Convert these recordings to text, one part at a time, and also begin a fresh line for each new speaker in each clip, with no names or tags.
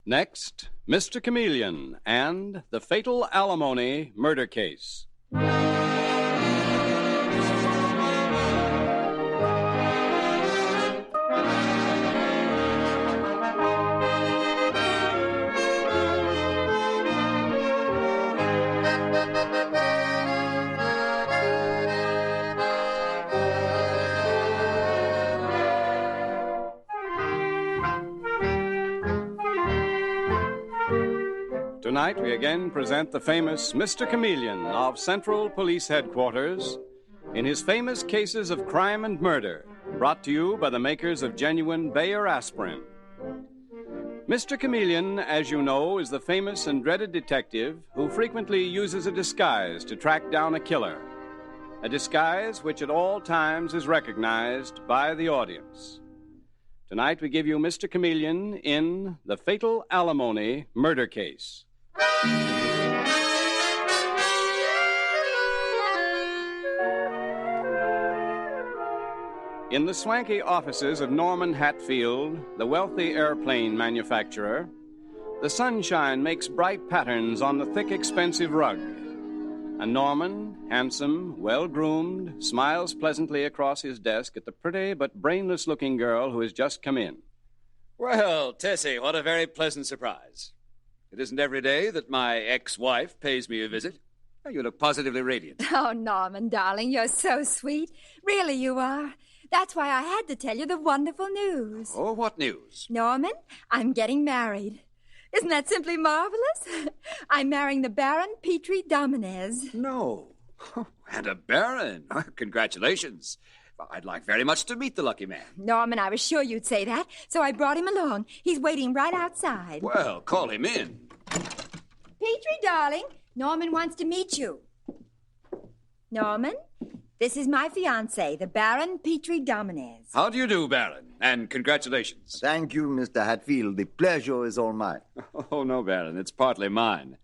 Next, Mr. Chameleon and the fatal Alimony murder case. Tonight, we again present the famous Mr. Chameleon of Central Police Headquarters in his famous cases of crime and murder, brought to you by the makers of genuine Bayer aspirin. Mr. Chameleon, as you know, is the famous and dreaded detective who frequently uses a disguise to track down a killer, a disguise which at all times is recognized by the audience. Tonight, we give you Mr. Chameleon in the fatal Alimony murder case. In the swanky offices of Norman Hatfield, the wealthy airplane manufacturer, the sunshine makes bright patterns on the thick, expensive rug. And Norman, handsome, well-groomed, smiles pleasantly across his desk at the pretty but brainless-looking girl who has just come in.
Well, Tessy, what a very pleasant surprise. It isn't every day that my ex-wife pays me a visit. You look positively radiant.
Oh, Norman, darling, you're so sweet. Really, you are. That's why I had to tell you the wonderful news.
Oh, what news?
Norman, I'm getting married. Isn't that simply marvelous? I'm marrying the Baron Petrie Dominez.
No. And a baron. Congratulations. I'd like very much to meet the lucky man.
Norman, I was sure you'd say that, so I brought him along. He's waiting right outside.
Well, call him in.
Petrie, darling, Norman wants to meet you. Norman, this is my fiancé, the Baron Petrie Dominez.
How do you do, Baron? And congratulations.
Thank you, Mr. Hatfield. The pleasure is all mine.
Oh, no, Baron. It's partly mine.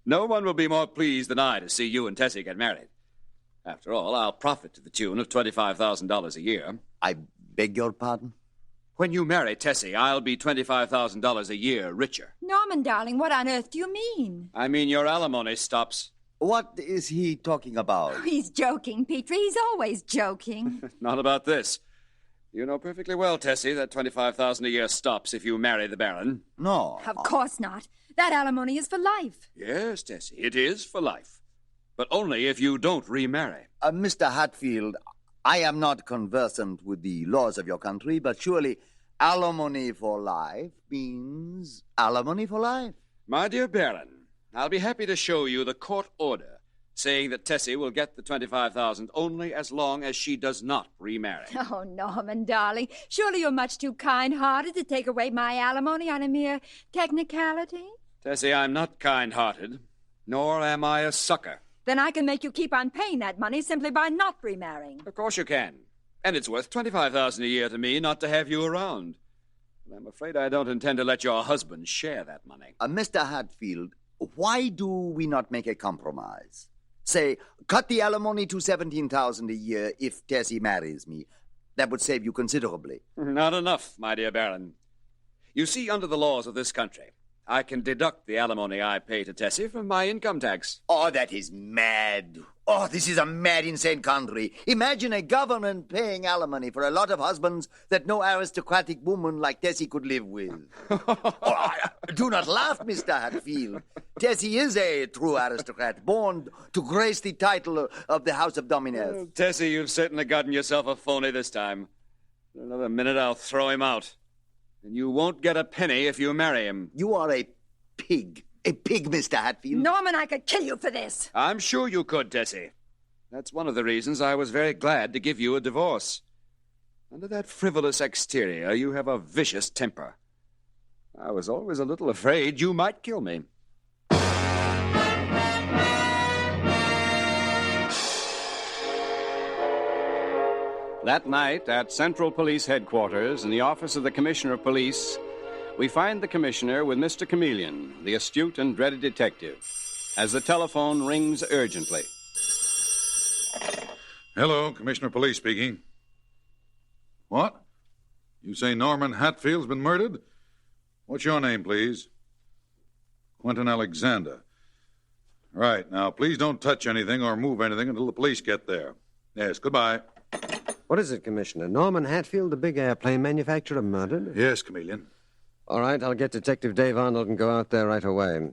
No one will be more pleased than I to see you and Tessy get married. After all, I'll profit to the tune of $25,000 a year.
I beg your pardon?
When you marry Tessy, I'll be $25,000 a year richer.
Norman, darling, what on earth do you mean?
I mean your alimony stops.
What is he talking about?
Oh, he's joking, Petrie. He's always joking.
Not about this. You know perfectly well, Tessy, that $25,000 a year stops if you marry the Baron.
No.
Of course not. That alimony is for life.
Yes, Tessy, it is for life. But only if you don't remarry.
Mr. Hatfield, I am not conversant with the laws of your country, but surely alimony for life means alimony for life.
My dear Baron, I'll be happy to show you the court order saying that Tessy will get the $25,000 only as long as she does not remarry.
Oh, Norman, darling, surely you're much too kind-hearted to take away my alimony on a mere technicality.
Tessy, I'm not kind-hearted, nor am I a sucker.
Then I can make you keep on paying that money simply by not remarrying.
Of course you can. And it's worth $25,000 a year to me not to have you around. But I'm afraid I don't intend to let your husband share that money.
Mr. Hatfield, why do we not make a compromise? Say, cut the alimony to $17,000 a year if Tessy marries me. That would save you considerably.
Not enough, my dear Baron. You see, under the laws of this country, I can deduct the alimony I pay to Tessy from my income tax.
Oh, that is mad. Oh, this is a mad, insane country. Imagine a government paying alimony for a lot of husbands that no aristocratic woman like Tessy could live with. Do not laugh, Mr. Hatfield. Tessy is a true aristocrat, born to grace the title of the House of Dominez.
Well, Tessy, you've certainly gotten yourself a phony this time. In another minute, I'll throw him out. And you won't get a penny if you marry him.
You are a pig. A pig, Mr. Hatfield.
Norman, I could kill you for this.
I'm sure you could, Tessy. That's one of the reasons I was very glad to give you a divorce. Under that frivolous exterior, you have a vicious temper. I was always a little afraid you might kill me.
That night, at Central Police Headquarters, in the office of the Commissioner of Police, we find the Commissioner with Mr. Chameleon, the astute and dreaded detective, as the telephone rings urgently.
Hello, Commissioner of Police speaking. What? You say Norman Hatfield's been murdered? What's your name, please? Quentin Alexander. Right. Now, please don't touch anything or move anything until the police get there. Yes, goodbye.
What is it, Commissioner? Norman Hatfield, the big airplane manufacturer, murdered?
Yes, Chameleon.
All right, I'll get Detective Dave Arnold and go out there right away.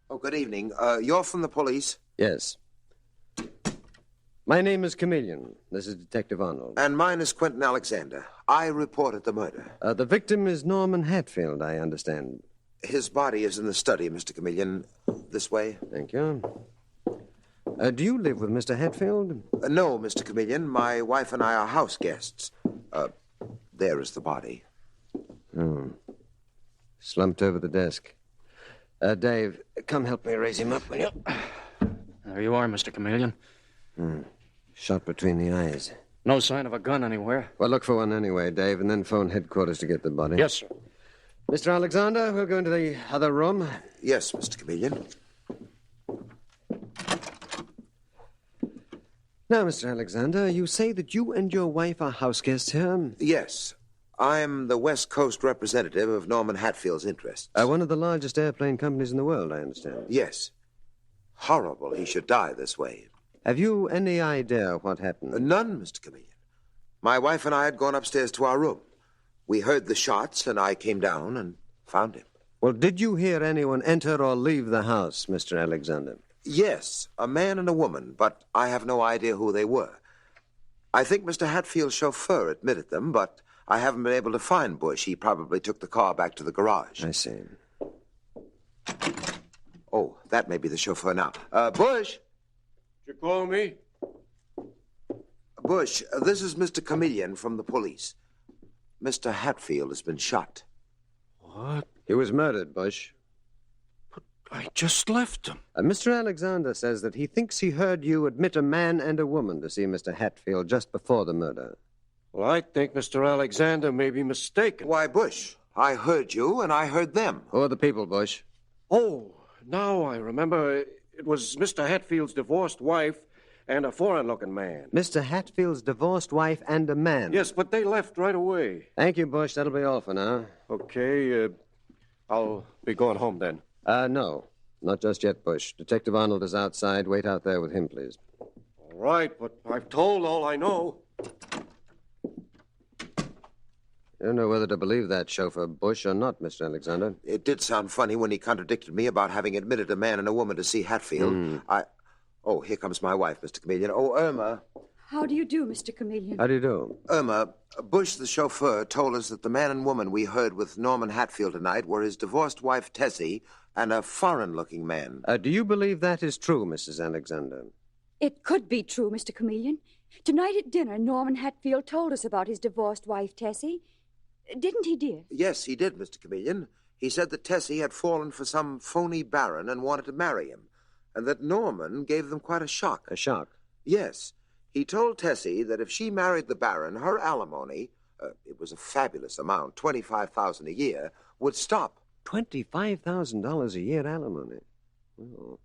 Oh, good evening. You're from the police?
Yes. My name is Chameleon. This is Detective Arnold.
And mine is Quentin Alexander. I reported the murder.
The victim is Norman Hatfield, I understand.
His body is in the study, Mr. Chameleon. This way?
Thank you. Do you live with Mr. Hatfield?
No, Mr. Chameleon. My wife and I are house guests. There is the body.
Oh. Slumped over the desk. Dave, come help me raise him up, will you?
There you are, Mr. Chameleon.
Shot between the eyes.
No sign of a gun anywhere.
Well, look for one anyway, Dave, and then phone headquarters to get the body.
Yes, sir.
Mr. Alexander, we'll go into the other room.
Yes, Mr. Chameleon.
Now, Mr. Alexander, you say that you and your wife are house guests here?
Yes. I'm the West Coast representative of Norman Hatfield's interests.
One of the largest airplane companies in the world, I understand.
Yes. Horrible he should die this way.
Have you any idea what happened?
None, Mr. Chameleon. My wife and I had gone upstairs to our room. We heard the shots, and I came down and found him.
Well, did you hear anyone enter or leave the house, Mr. Alexander?
Yes, a man and a woman, but I have no idea who they were. I think Mr. Hatfield's chauffeur admitted them, but I haven't been able to find Bush. He probably took the car back to the garage.
I see.
Oh, that may be the chauffeur now. Bush!
Did you call me?
Bush, this is Mr. Chameleon from the police. Mr. Hatfield has been shot.
What?
He was murdered, Bush.
I just left him.
Mr. Alexander says that he thinks he heard you admit a man and a woman to see Mr. Hatfield just before the murder.
Well, I think Mr. Alexander may be mistaken.
Why, Bush, I heard you and I heard them.
Who are the people, Bush?
Oh, now I remember. It was Mr. Hatfield's divorced wife and a foreign-looking man.
Mr. Hatfield's divorced wife and a man?
Yes, but they left right away.
Thank you, Bush. That'll be all for now.
Okay, I'll be going home then.
No. Not just yet, Bush. Detective Arnold is outside. Wait out there with him, please.
All right, but I've told all I know.
I don't know whether to believe that chauffeur Bush or not, Mr. Alexander.
It did sound funny when he contradicted me about having admitted a man and a woman to see Hatfield. Oh, here comes my wife, Mr. Chameleon. Oh, Irma.
How do you do, Mr. Chameleon?
How do you do?
Irma, Bush, the chauffeur, told us that the man and woman we heard with Norman Hatfield tonight were his divorced wife, Tessy, and a foreign-looking man.
Do you believe that is true, Mrs. Alexander?
It could be true, Mr. Chameleon. Tonight at dinner, Norman Hatfield told us about his divorced wife, Tessy. Didn't he, dear?
Yes, he did, Mr. Chameleon. He said that Tessy had fallen for some phony baron and wanted to marry him, and that Norman gave them quite a shock.
A shock?
Yes. He told Tessy that if she married the baron, her alimony, it was a fabulous amount, $25,000 a year, would stop.
$25,000 a year alimony? Oh.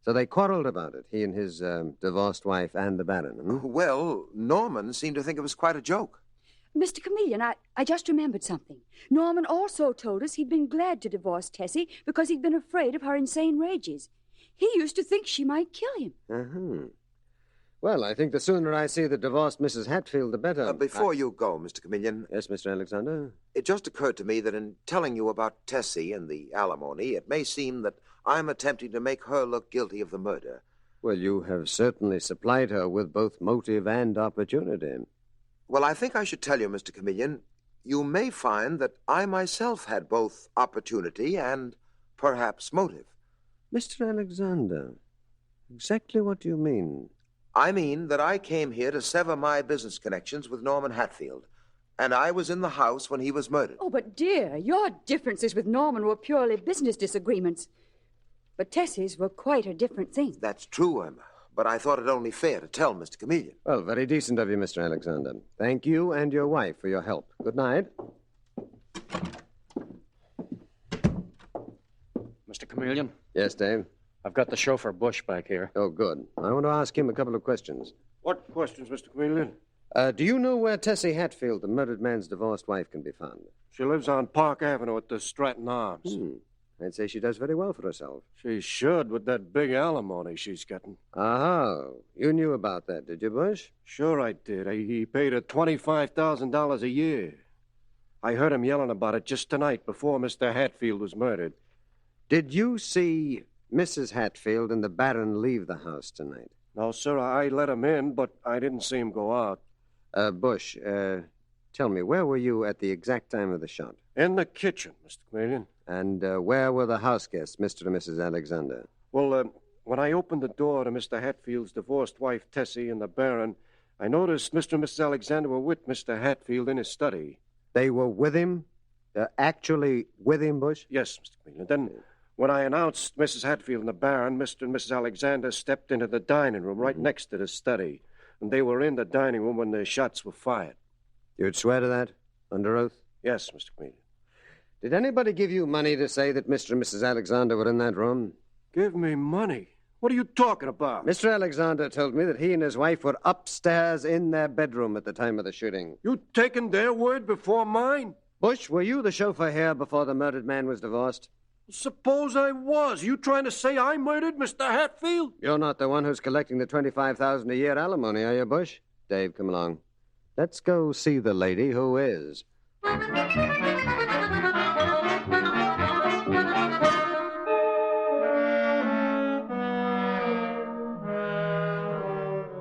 So they quarreled about it, he and his divorced wife and the baron, hmm?
Well, Norman seemed to think it was quite a joke.
Mr. Chameleon, I just remembered something. Norman also told us he'd been glad to divorce Tessy because he'd been afraid of her insane rages. He used to think she might kill him.
Uh-huh. Well, I think the sooner I see the divorced Mrs. Hatfield, the better.
Before you go, Mr. Chameleon.
Yes, Mr. Alexander?
It just occurred to me that in telling you about Tessy and the alimony, it may seem that I'm attempting to make her look guilty of the murder.
Well, you have certainly supplied her with both motive and opportunity.
Well, I think I should tell you, Mr. Chameleon, you may find that I myself had both opportunity and perhaps motive.
Mr. Alexander, exactly what do you mean?
I mean that I came here to sever my business connections with Norman Hatfield, and I was in the house when he was murdered.
Oh, but dear, your differences with Norman were purely business disagreements. But Tessy's were quite a different thing.
That's true, Emma, but I thought it only fair to tell Mr. Chameleon.
Well, very decent of you, Mr. Alexander. Thank you and your wife for your help. Good night.
Mr. Chameleon,
Yes, Dave?
I've got the chauffeur Bush back here.
Oh, good. I want to ask him a couple of questions.
What questions, Mr. Chameleon?
Do you know where Tessy Hatfield, the murdered man's divorced wife, can be found?
She lives on Park Avenue at the Stratton Arms.
I'd say she does very well for herself.
She should with that big alimony she's getting.
Oh, you knew about that, did you, Bush?
Sure I did. He paid her $25,000 a year. I heard him yelling about it just tonight before Mr. Hatfield was murdered.
Did you see Mrs. Hatfield and the Baron leave the house tonight?
No, sir, I let him in, but I didn't see him go out.
Bush, tell me, where were you at the exact time of the shot?
In the kitchen, Mr. Chameleon.
And where were the house guests, Mr. and Mrs. Alexander?
Well, when I opened the door to Mr. Hatfield's divorced wife, Tessy, and the Baron, I noticed Mr. and Mrs. Alexander were with Mr. Hatfield in his study.
They were with him? They're actually with him, Bush?
Yes, Mr. Chameleon. Then, when I announced Mrs. Hatfield and the Baron, Mr. and Mrs. Alexander stepped into the dining room right next to the study. And they were in the dining room when the shots were fired.
You'd swear to that? Under oath?
Yes, Mr. Chameleon.
Did anybody give you money to say that Mr. and Mrs. Alexander were in that room?
Give me money? What are you talking about?
Mr. Alexander told me that he and his wife were upstairs in their bedroom at the time of the shooting.
You taking their word before mine?
Bush, were you the chauffeur here before the murdered man was divorced?
Suppose I was. You trying to say I murdered Mr. Hatfield?
You're not the one who's collecting the $25,000 a year alimony, are you, Bush? Dave, come along. Let's go see the lady who is.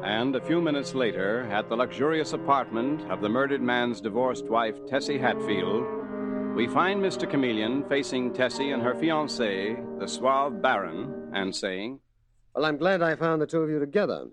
And a few minutes later, at the luxurious apartment of the murdered man's divorced wife, Tessy Hatfield, we find Mr. Chameleon facing Tessy and her fiancé, the suave Baron, and saying,
Well, I'm glad I found the two of you together.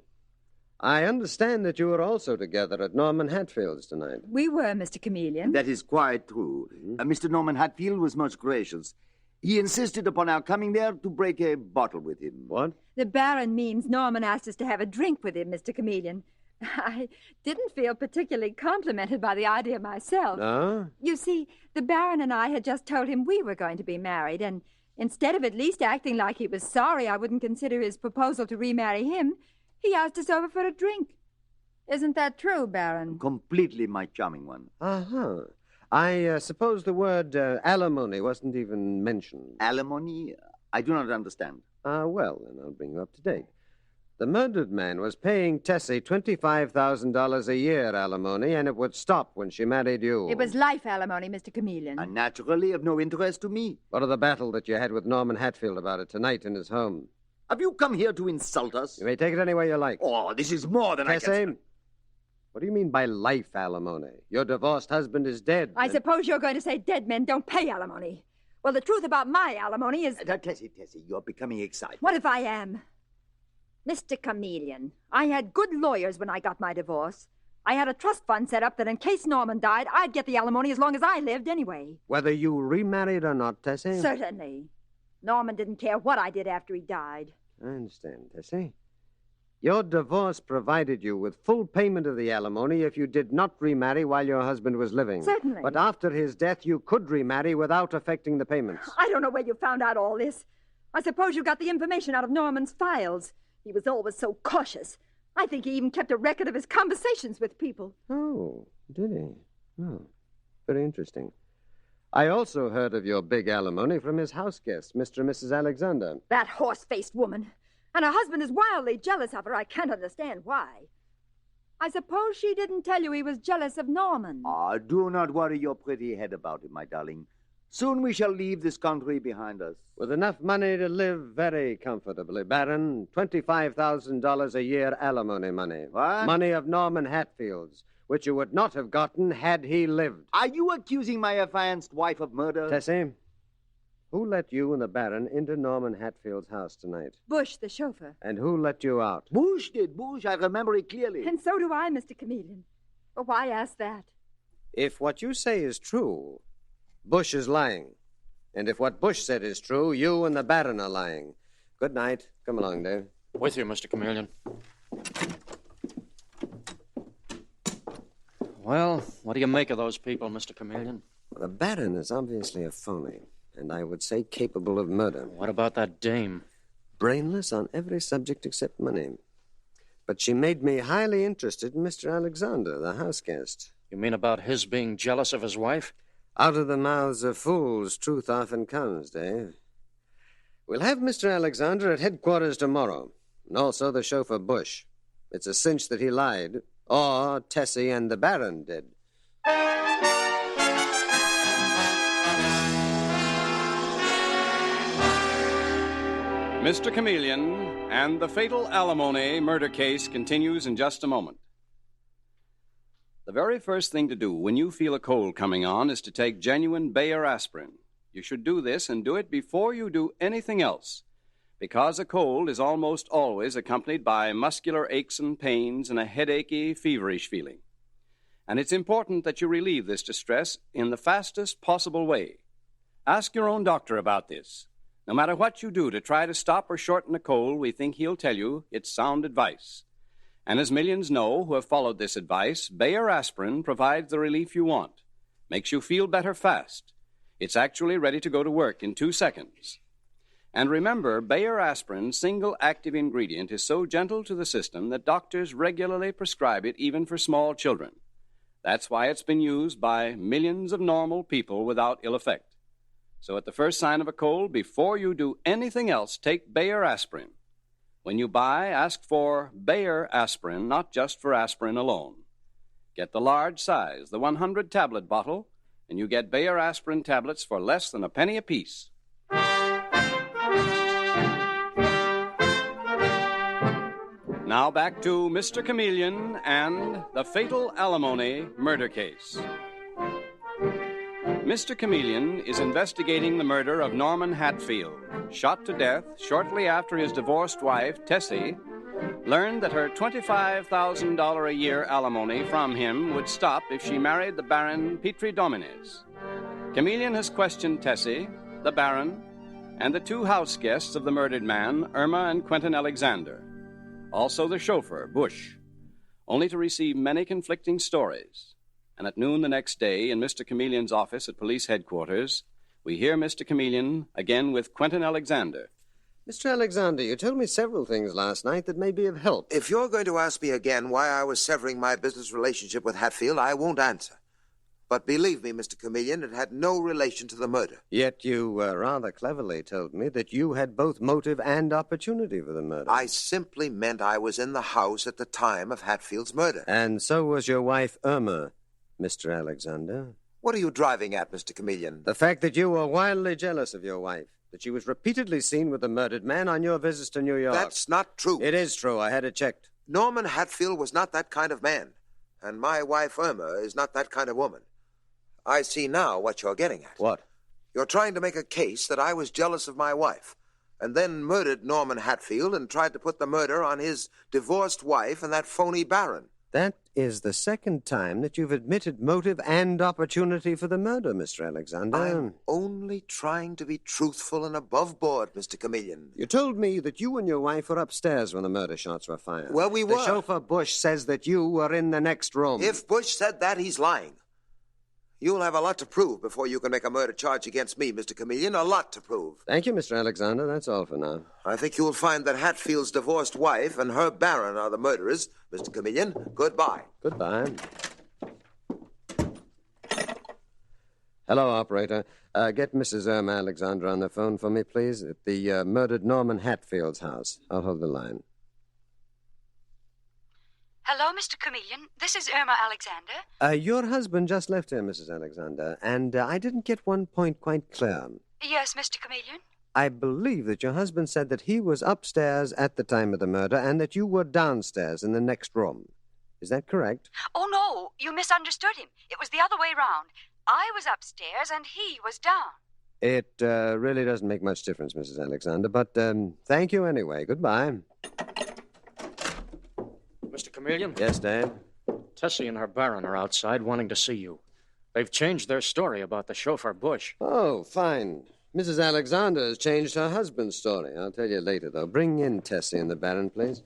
I understand that you were also together at Norman Hatfield's tonight.
We were, Mr. Chameleon.
That is quite true. Mr. Norman Hatfield was much gracious. He insisted upon our coming there to break a bottle with him.
What?
The Baron means Norman asked us to have a drink with him, Mr. Chameleon. I didn't feel particularly complimented by the idea myself.
No?
You see, the Baron and I had just told him we were going to be married, and instead of at least acting like he was sorry I wouldn't consider his proposal to remarry him, he asked us over for a drink. Isn't that true, Baron?
Completely, my charming one.
Uh-huh. I suppose the word alimony wasn't even mentioned.
Alimony? I do not understand.
Well, then I'll bring you up to date. The murdered man was paying Tessy $25,000 a year alimony, and it would stop when she married you.
It was life alimony, Mr. Chameleon.
And naturally of no interest to me.
What of the battle that you had with Norman Hatfield about it tonight in his home?
Have you come here to insult us?
You may take it any way you like.
Oh, this is more than
Tessy,
I can...
what do you mean by life alimony? Your divorced husband is dead.
I suppose you're going to say dead men don't pay alimony. Well, the truth about my alimony is...
Tessy, you're becoming excited.
What if I am? Mr. Chameleon, I had good lawyers when I got my divorce. I had a trust fund set up that in case Norman died, I'd get the alimony as long as I lived anyway.
Whether you remarried or not, Tessy?
Certainly. Norman didn't care what I did after he died.
I understand, Tessy. Your divorce provided you with full payment of the alimony if you did not remarry while your husband was living.
Certainly.
But after his death, you could remarry without affecting the payments.
I don't know where you found out all this. I suppose you got the information out of Norman's files. He was always so cautious. I think he even kept a record of his conversations with people.
Oh, did he? Oh, very interesting. I also heard of your big alimony from his house guests, Mr. and Mrs. Alexander.
That horse-faced woman. And her husband is wildly jealous of her. I can't understand why. I suppose she didn't tell you he was jealous of Norman.
Do not worry your pretty head about it, my darling. Soon we shall leave this country behind us.
With enough money to live very comfortably, Baron. $25,000 a year alimony money.
What?
Money of Norman Hatfield's, which you would not have gotten had he lived.
Are you accusing my affianced wife of murder?
Tessy, who let you and the Baron into Norman Hatfield's house tonight?
Bush, the chauffeur.
And who let you out?
Bush did, Bush. I remember it clearly.
And so do I, Mr. Chameleon. But why ask that?
If what you say is true, Bush is lying. And if what Bush said is true, you and the Baron are lying. Good night. Come along, Dave.
With you, Mr. Chameleon. Well, what do you make of those people, Mr. Chameleon?
Well, the Baron is obviously a phony, and I would say capable of murder.
What about that dame?
brainless on every subject except money. But she made me highly interested in Mr. Alexander, the house guest.
You mean about his being jealous of his wife?
Out of the mouths of fools, truth often comes, Dave. We'll have Mr. Alexander at headquarters tomorrow, and also the chauffeur Bush. It's a cinch that he lied, or Tessy and the Baron did.
Mr. Chameleon and the fatal Alimony murder case continues in just a moment. The very first thing to do when you feel a cold coming on is to take genuine Bayer aspirin. You should do this and do it before you do anything else, because a cold is almost always accompanied by muscular aches and pains and a headachy, feverish feeling. And it's important that you relieve this distress in the fastest possible way. Ask your own doctor about this. No matter what you do to try to stop or shorten a cold, we think he'll tell you it's sound advice. And as millions know who have followed this advice, Bayer aspirin provides the relief you want. Makes you feel better fast. It's actually ready to go to work in 2 seconds. And remember, Bayer aspirin's single active ingredient is so gentle to the system that doctors regularly prescribe it even for small children. That's why it's been used by millions of normal people without ill effect. So at the first sign of a cold, before you do anything else, take Bayer aspirin. When you buy, ask for Bayer aspirin, not just for aspirin alone. Get the large size, the 100-tablet bottle, and you get Bayer aspirin tablets for less than a penny apiece. Now back to Mr. Chameleon and the fatal Alimony murder case. Mr. Chameleon is investigating the murder of Norman Hatfield, shot to death shortly after his divorced wife, Tessy, learned that her $25,000 a year alimony from him would stop if she married the Baron Petri Domines. Chameleon has questioned Tessy, the Baron, and the 2 house guests of the murdered man, Irma and Quentin Alexander. Also the chauffeur, Bush, only to receive many conflicting stories. And at noon the next day, in Mr. Chameleon's office at police headquarters, we hear Mr. Chameleon again with Quentin Alexander.
Mr. Alexander, you told me several things last night that may be of help.
If you're going to ask me again why I was severing my business relationship with Hatfield, I won't answer. But believe me, Mr. Chameleon, it had no relation to the murder.
Yet you rather cleverly told me that you had both motive and opportunity for the murder.
I simply meant I was in the house at the time of Hatfield's murder.
And so was your wife, Irma, Mr. Alexander.
What are you driving at, Mr. Chameleon?
The fact that you were wildly jealous of your wife, that she was repeatedly seen with the murdered man on your visits to New York.
That's not true.
It is true. I had it checked.
Norman Hatfield was not that kind of man, and my wife, Irma, is not that kind of woman. I see now what you're getting at.
What?
You're trying to make a case that I was jealous of my wife, and then murdered Norman Hatfield and tried to put the murder on his divorced wife and that phony Baron.
That is the second time that you've admitted motive and opportunity for the murder, Mr. Alexander.
I'm only trying to be truthful and above board, Mr. Chameleon.
You told me that you and your wife were upstairs when the murder shots were fired.
Well, we were.
The chauffeur Bush says that you were in the next room.
If Bush said that, he's lying. You'll have a lot to prove before you can make a murder charge against me, Mr. Chameleon. A lot to prove.
Thank you, Mr. Alexander. That's all for now.
I think you'll find that Hatfield's divorced wife and her Baron are the murderers, Mr. Chameleon. Goodbye.
Goodbye. Hello, operator. Get Mrs. Irma Alexander on the phone for me, please, at the murdered Norman Hatfield's house. I'll hold the line.
Hello, Mr. Chameleon. This is Irma Alexander.
Your husband just left here, Mrs. Alexander, and I didn't get one point quite clear.
Yes, Mr. Chameleon.
I believe that your husband said that he was upstairs at the time of the murder and that you were downstairs in the next room. Is that correct?
Oh, no, you misunderstood him. It was the other way round. I was upstairs and he was down.
It really doesn't make much difference, Mrs. Alexander, but thank you anyway. Goodbye.
Mr. Chameleon?
Yes, Dave?
Tessy and her Baron are outside wanting to see you. They've changed their story about the chauffeur Bush.
Oh, fine. Mrs. Alexander has changed her husband's story. I'll tell you later, though. Bring in Tessy and the Baron, please.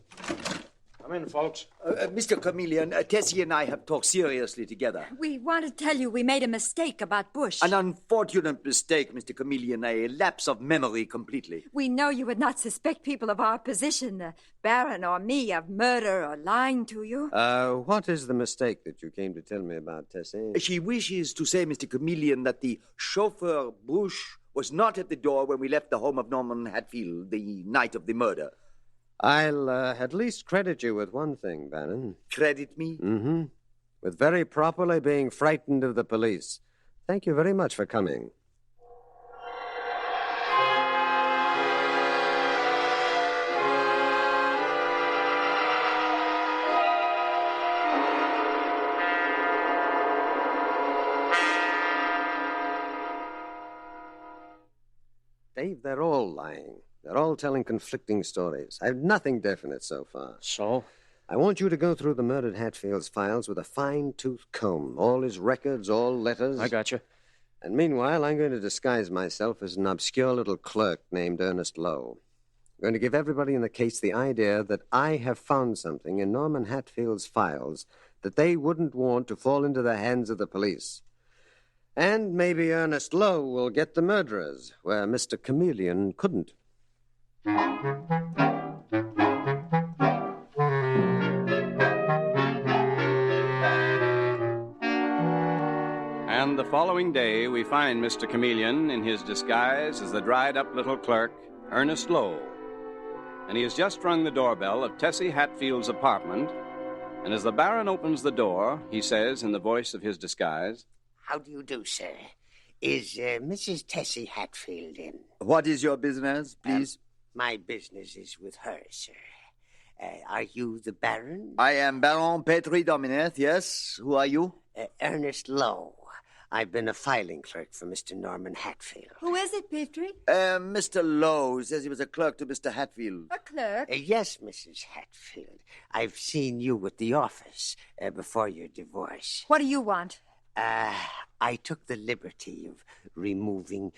Come in, folks.
Mr. Chameleon, Tessy and I have talked seriously together.
We want to tell you we made a mistake about Bush.
An unfortunate mistake, Mr. Chameleon, a lapse of memory completely.
We know you would not suspect people of our position, the Baron or me, of murder or lying to you.
What is the mistake that you came to tell me about, Tessy?
She wishes to say, Mr. Chameleon, that the chauffeur Bush was not at the door when we left the home of Norman Hatfield the night of the murder.
I'll at least credit you with one thing, Baron.
Credit me?
Mm-hmm. With very properly being frightened of the police. Thank you very much for coming. Dave, they're all lying. They're all telling conflicting stories. I have nothing definite so far.
So?
I want you to go through the murdered Hatfield's files with a fine-tooth comb. All his records, all letters.
I got you.
And meanwhile, I'm going to disguise myself as an obscure little clerk named Ernest Lowe. I'm going to give everybody in the case the idea that I have found something in Norman Hatfield's files that they wouldn't want to fall into the hands of the police. And maybe Ernest Lowe will get the murderers, where Mr. Chameleon couldn't.
And the following day, we find Mr. Chameleon in his disguise as the dried-up little clerk, Ernest Lowe. And he has just rung the doorbell of Tessy Hatfield's apartment. And as the Baron opens the door, he says in the voice of his disguise,
"How do you do, sir? Is Mrs. Tessy Hatfield in?"
What is your business, please?
My business is with her, sir. Are you the Baron?
I am Baron Petri Domineth, yes. Who are you?
Ernest Lowe. I've been a filing clerk for Mr. Norman Hatfield.
Who is it, Petrie?
Mr. Lowe says he was a clerk to Mr. Hatfield.
A clerk?
Yes, Mrs. Hatfield. I've seen you at the office before your divorce.
What do you want?
I took the liberty of removing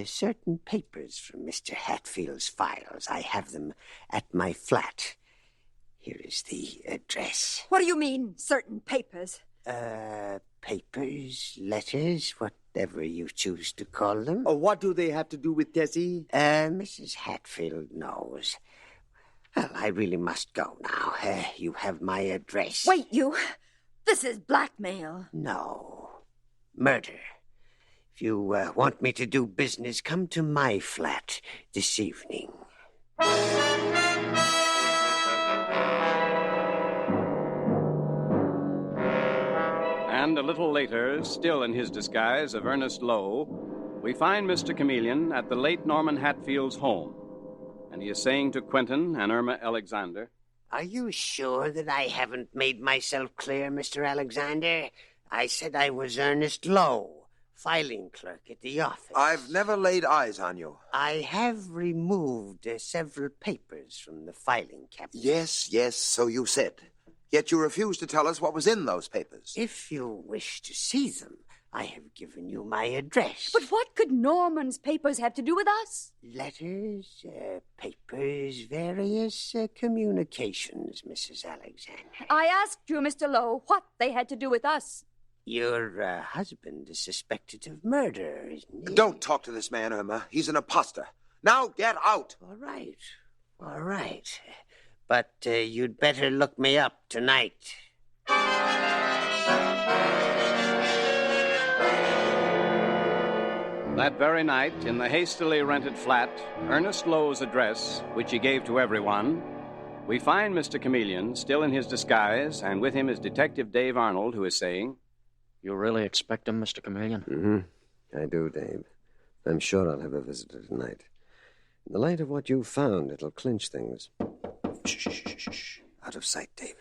certain papers from Mr. Hatfield's files. I have them at my flat. Here is the address.
What do you mean, certain papers?
Papers, letters, whatever you choose to call them.
What do they have to do with Tessy?
Mrs. Hatfield knows. Well, I really must go now. You have my address.
Wait, you. This is blackmail.
No. Murder. If you want me to do business, come to my flat this evening.
And a little later, still in his disguise of Ernest Lowe, we find Mr. Chameleon at the late Norman Hatfield's home. And he is saying to Quentin and Irma Alexander,
"Are you sure that I haven't made myself clear, Mr. Alexander? I said I was Ernest Lowe, filing clerk at the office.
I've never laid eyes on you.
I have removed several papers from the filing cabinet.
Yes, so you said. Yet you refused to tell us what was in those papers.
If you wish to see them, I have given you my address.
But what could Norman's papers have to do with us?
Letters, papers, various communications, Mrs. Alexander.
I asked you, Mr. Lowe, what they had to do with us.
Your husband is suspected of murder, isn't he?
Don't talk to this man, Irma. He's an imposter. Now get out.
All right. But you'd better look me up tonight.
That very night, in the hastily rented flat, Ernest Lowe's address, which he gave to everyone, we find Mr. Chameleon still in his disguise, and with him is Detective Dave Arnold, who is saying,
"You really expect him, Mr. Chameleon?"
Mm-hmm. I do, Dave. I'm sure I'll have a visitor tonight. In the light of what you found, it'll clinch things. Shh. Out of sight, Dave.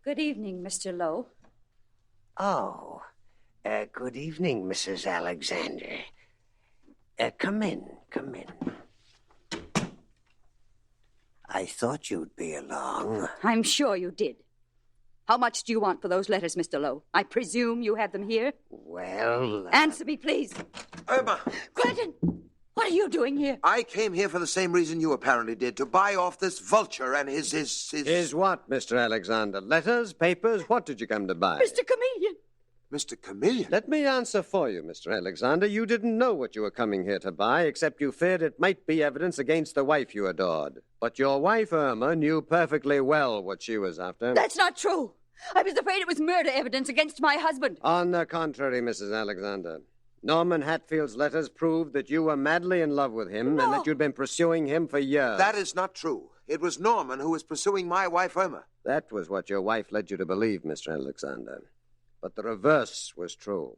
Good evening, Mr. Lowe.
Oh, good evening, Mrs. Alexander. Come in. I thought you'd be along.
I'm sure you did. How much do you want for those letters, Mr. Lowe? I presume you have them here?
Well...
Answer me, please.
Irma!
Quentin! What are you doing here?
I came here for the same reason you apparently did, to buy off this vulture and his...
His what, Mr. Alexander? Letters, papers? What did you come to buy?
Mr. Chameleon!
Mr. Chameleon?
Let me answer for you, Mr. Alexander. You didn't know what you were coming here to buy, except you feared it might be evidence against the wife you adored. But your wife, Irma, knew perfectly well what she was after.
That's not true. I was afraid it was murder evidence against my husband.
On the contrary, Mrs. Alexander. Norman Hatfield's letters proved that you were madly in love with him and that you'd been pursuing him for years.
That is not true. It was Norman who was pursuing my wife, Irma.
That was what your wife led you to believe, Mr. Alexander. But the reverse was true.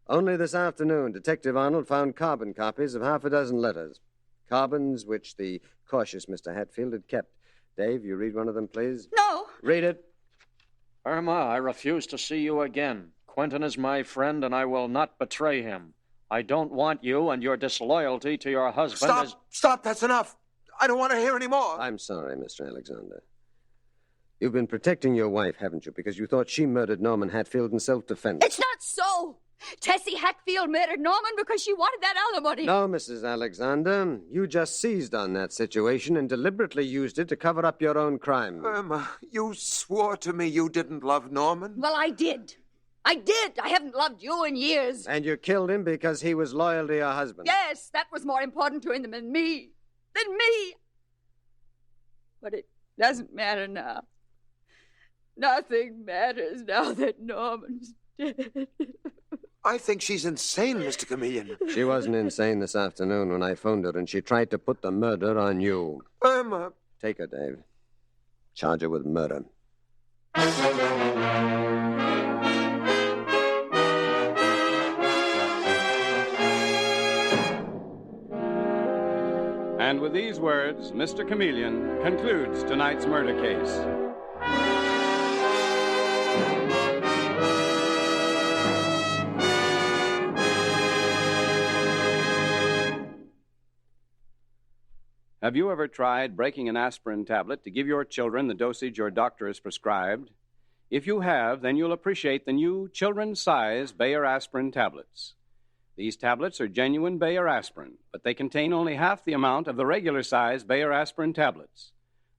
Only this afternoon, Detective Arnold found carbon copies of half a dozen letters. Carbons which the cautious Mr. Hatfield had kept. Dave, you read one of them, please?
No.
Read it.
Irma, I refuse to see you again. Quentin is my friend, and I will not betray him. I don't want you and your disloyalty to your husband...
Stop, that's enough. I don't want to hear any more.
I'm sorry, Mr. Alexander. You've been protecting your wife, haven't you, because you thought she murdered Norman Hatfield in self-defense?
It's not so. Tessy Hatfield murdered Norman because she wanted that alimony.
No, Mrs. Alexander. You just seized on that situation and deliberately used it to cover up your own crime.
Irma, you swore to me you didn't love Norman.
Well, I did. I did. I haven't loved you in years.
And you killed him because he was loyal to your husband.
Yes, that was more important to him than me. But it doesn't matter now. Nothing matters now that Norman's dead.
I think she's insane, Mr. Chameleon.
She wasn't insane this afternoon when I phoned her, and she tried to put the murder on you.
Irma.
Take her, Dave. Charge her with murder.
And with these words, Mr. Chameleon concludes tonight's murder case. Have you ever tried breaking an aspirin tablet to give your children the dosage your doctor has prescribed? If you have, then you'll appreciate the new children's-size Bayer aspirin tablets. These tablets are genuine Bayer aspirin, but they contain only half the amount of the regular-size Bayer aspirin tablets.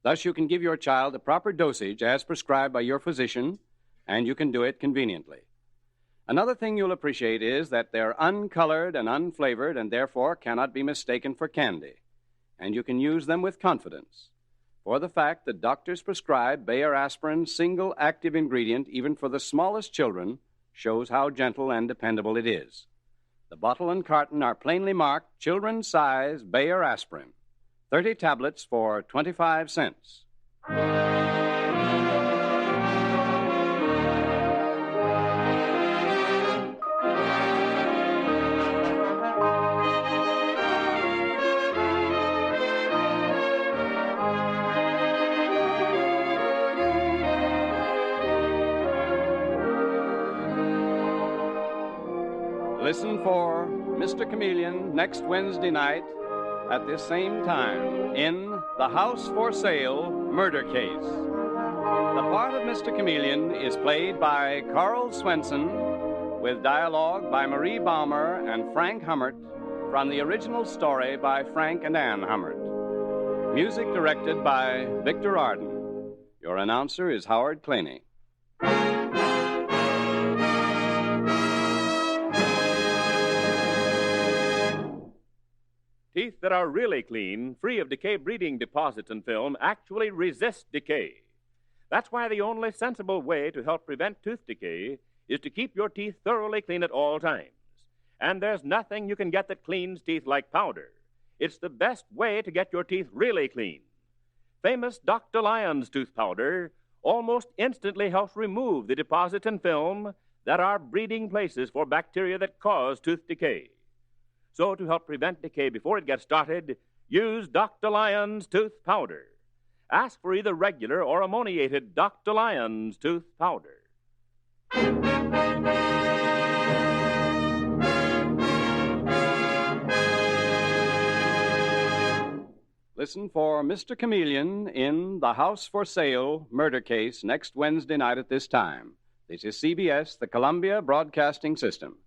Thus, you can give your child the proper dosage as prescribed by your physician, and you can do it conveniently. Another thing you'll appreciate is that they're uncolored and unflavored and therefore cannot be mistaken for candy. And you can use them with confidence. For the fact that doctors prescribe Bayer aspirin's single active ingredient even for the smallest children shows how gentle and dependable it is. The bottle and carton are plainly marked children's size Bayer aspirin. 30 tablets for 25 cents. Listen for Mr. Chameleon next Wednesday night at this same time in The House for Sale Murder Case. The part of Mr. Chameleon is played by Carl Swenson with dialogue by Marie Baumer and Frank Hummert from the original story by Frank and Ann Hummert. Music directed by Victor Arden. Your announcer is Howard Claney.
Teeth that are really clean, free of decay-breeding deposits and film, actually resist decay. That's why the only sensible way to help prevent tooth decay is to keep your teeth thoroughly clean at all times. And there's nothing you can get that cleans teeth like powder. It's the best way to get your teeth really clean. Famous Dr. Lyon's tooth powder almost instantly helps remove the deposits and film that are breeding places for bacteria that cause tooth decay. So to help prevent decay before it gets started, use Dr. Lyon's tooth powder. Ask for either regular or ammoniated Dr. Lyon's tooth powder.
Listen for Mr. Chameleon in The House for Sale murder case next Wednesday night at this time. This is CBS, the Columbia Broadcasting System.